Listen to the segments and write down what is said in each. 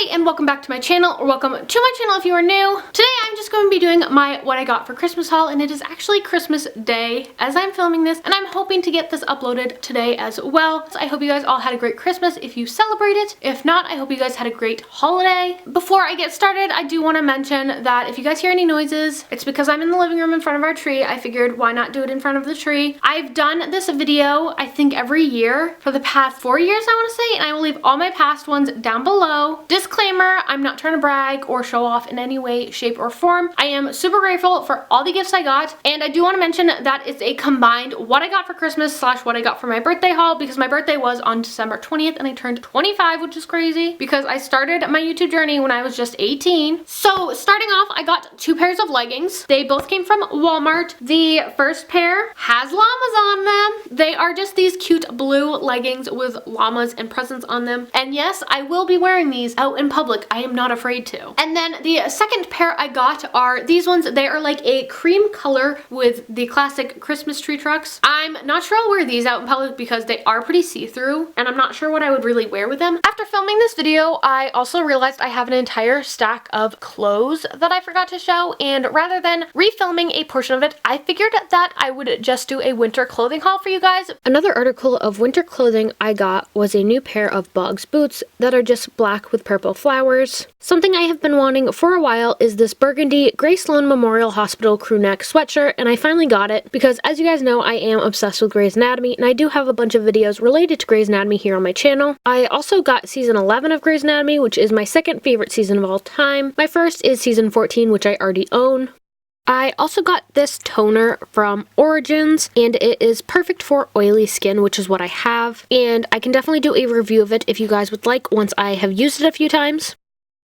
Hi and welcome back to my channel, or welcome to my channel if you are new. Today I'm just going to be doing my what I got for Christmas haul, and it is actually Christmas Day as I'm filming this, and I'm hoping to get this uploaded today as well. So I hope you guys all had a great Christmas if you celebrate it. If not, I hope you guys had a great holiday. Before I get started, I do want to mention that if you guys hear any noises, it's because I'm in the living room in front of our tree. I figured why not do it in front of the tree. I've done this video I think every year for the past 4 years, I want to say, and I will leave all my past ones down below. Disclaimer, I'm not trying to brag or show off in any way, shape, or form. I am super grateful for all the gifts I got, and I do want to mention that it's a combined what I got for Christmas slash what I got for my birthday haul, because my birthday was on December 20th and I turned 25, which is crazy because I started my YouTube journey when I was just 18. So starting off, I got 2 pairs of leggings. They both came from Walmart. The first pair has llamas on them. They are just these cute blue leggings with llamas and presents on them. And yes, I will be wearing these out in public. I am not afraid to. And then the second pair I got are these ones. They are like a cream color with the classic Christmas tree trucks. I'm not sure I'll wear these out in public because they are pretty see-through, and I'm not sure what I would really wear with them. After filming this video, I also realized I have an entire stack of clothes that I forgot to show, and rather than refilming a portion of it, I figured that I would just do a winter clothing haul for you guys. Another article of winter clothing I got was a new pair of Boggs boots that are just black with purple flowers. Something I have been wanting for a while is this burgundy Gray Sloan Memorial Hospital crew neck sweatshirt, and I finally got it because, as you guys know, I am obsessed with Grey's Anatomy, and I do have a bunch of videos related to Grey's Anatomy here on my channel. I also got season 11 of Grey's Anatomy, which is my second favorite season of all time. My first is season 14, which I already own. I also got this toner from Origins, and it is perfect for oily skin, which is what I have, and I can definitely do a review of it if you guys would like once I have used it a few times.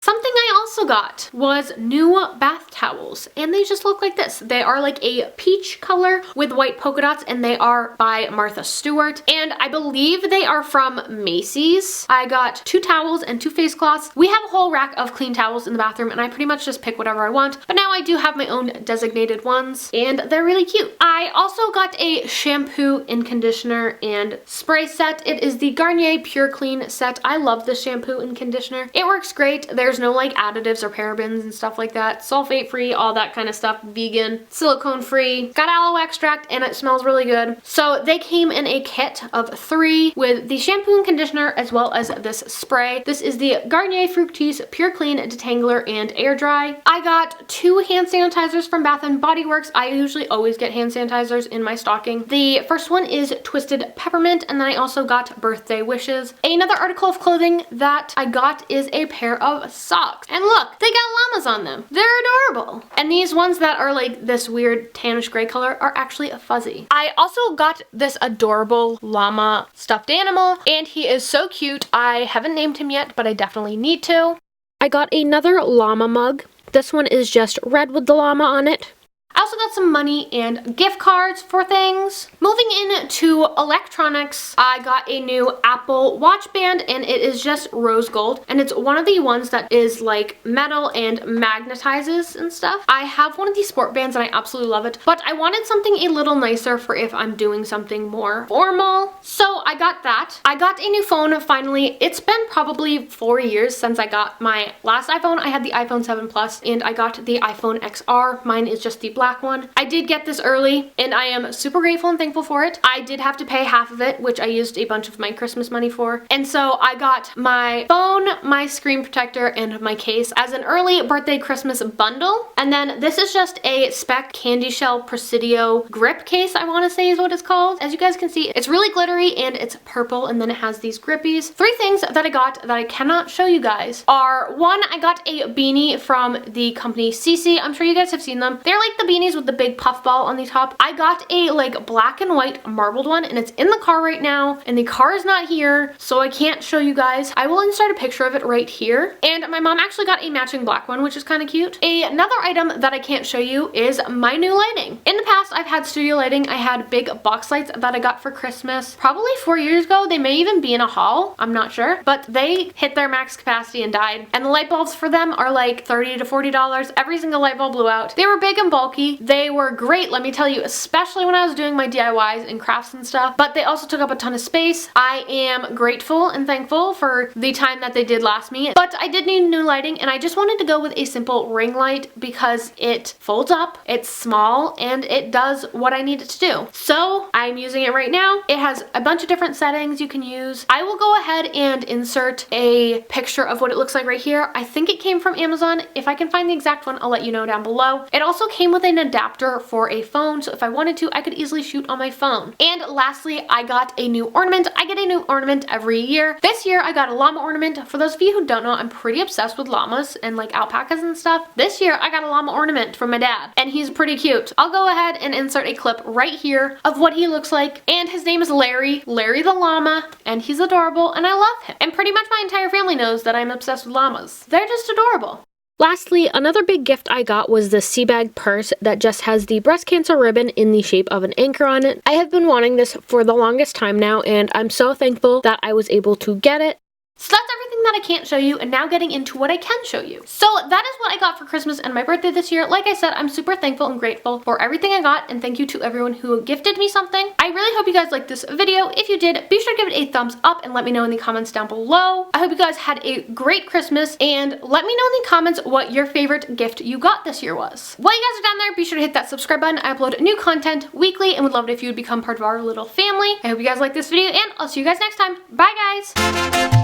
Something I also got was new bath towels, and they just look like this. They are like a peach color with white polka dots, and they are by Martha Stewart, and I believe they are from Macy's. I got 2 towels and 2 face cloths. We have a whole rack of clean towels in the bathroom, and I pretty much just pick whatever I want, but now I do have my own designated ones, and they're really cute. I also got a shampoo and conditioner and spray set. It is the Garnier Pure Clean set. I love this shampoo and conditioner. It works great. There's no like additives or parabens and stuff like that. Sulfate free, all that kind of stuff. Vegan, silicone free. Got aloe extract, and it smells really good. So they came in a kit of 3 with the shampoo and conditioner as well as this spray. This is the Garnier Fructis Pure Clean Detangler and Air Dry. I got 2 hand sanitizers from Bath & Body Works. I usually always get hand sanitizers in my stocking. The first one is Twisted Peppermint, and then I also got Birthday Wishes. Another article of clothing that I got is a pair of socks. And look, they got llamas on them. They're adorable. And these ones that are like this weird tannish gray color are actually fuzzy. I also got this adorable llama stuffed animal, and he is so cute. I haven't named him yet, but I definitely need to. I got another llama mug. This one is just red with the llama on it. I also got some money and gift cards for things. Moving into electronics, I got a new Apple Watch band, and it is just rose gold, and it's one of the ones that is like metal and magnetizes and stuff. I have one of these sport bands and I absolutely love it, but I wanted something a little nicer for if I'm doing something more formal. So I got that. I got a new phone finally. It's been probably 4 years since I got my last iPhone. I had the iPhone 7 Plus, and I got the iPhone XR. Mine is just the black one. I did get this early, and I am super grateful and thankful for it. I did have to pay half of it, which I used a bunch of my Christmas money for. And so I got my phone, my screen protector, and my case as an early birthday Christmas bundle. And then this is just a spec candy shell Presidio grip case, I want to say is what it's called. As you guys can see, it's really glittery and it's purple, and then it has these grippies. 3 things that I got that I cannot show you guys are: 1, I got a beanie from the company CC. I'm sure you guys have seen them. They're like the beanies with the big puff ball on the top. I got a like black and white marbled one, and it's in the car right now, and the car is not here, so I can't show you guys. I will insert a picture of it right here. And my mom actually got a matching black one, which is kind of cute. Another item that I can't show you is my new lighting. In the past, I've had studio lighting. I had big box lights that I got for Christmas probably 4 years ago. They may even be in a haul, I'm not sure, but they hit their max capacity and died. And the light bulbs for them are like $30 to $40. Every single light bulb blew out. They were big and bulky, bulky. They were great, let me tell you, especially when I was doing my DIYs and crafts and stuff, but they also took up a ton of space. I am grateful and thankful for the time that they did last me, but I did need new lighting, and I just wanted to go with a simple ring light because it folds up, it's small, and it does what I need it to do. So I'm using it right now. It has a bunch of different settings you can use. I will go ahead and insert a picture of what it looks like right here. I think it came from Amazon. If I can find the exact one, I'll let you know down below. It also came with an adapter for a phone, so if I wanted to, I could easily shoot on my phone. And lastly, I got a new ornament. I get a new ornament every year. This year, I got a llama ornament. For those of you who don't know, I'm pretty obsessed with llamas and like alpacas and stuff. This year, I got a llama ornament from my dad, and he's pretty cute. I'll go ahead and insert a clip right here of what he looks like, and his name is Larry the llama, and he's adorable, and I love him. And pretty much my entire family knows that I'm obsessed with llamas. They're just adorable. Lastly, another big gift I got was the sea bag purse that just has the breast cancer ribbon in the shape of an anchor on it. I have been wanting this for the longest time now, and I'm so thankful that I was able to get it. So that's everything that I can't show you, and now getting into what I can show you. So that is what I got for Christmas and my birthday this year. Like I said, I'm super thankful and grateful for everything I got, and thank you to everyone who gifted me something. I really hope you guys liked this video. If you did, be sure to give it a thumbs up and let me know in the comments down below. I hope you guys had a great Christmas, and let me know in the comments what your favorite gift you got this year was. While you guys are down there, be sure to hit that subscribe button. I upload new content weekly and would love it if you would become part of our little family. I hope you guys liked this video, and I'll see you guys next time. Bye, guys!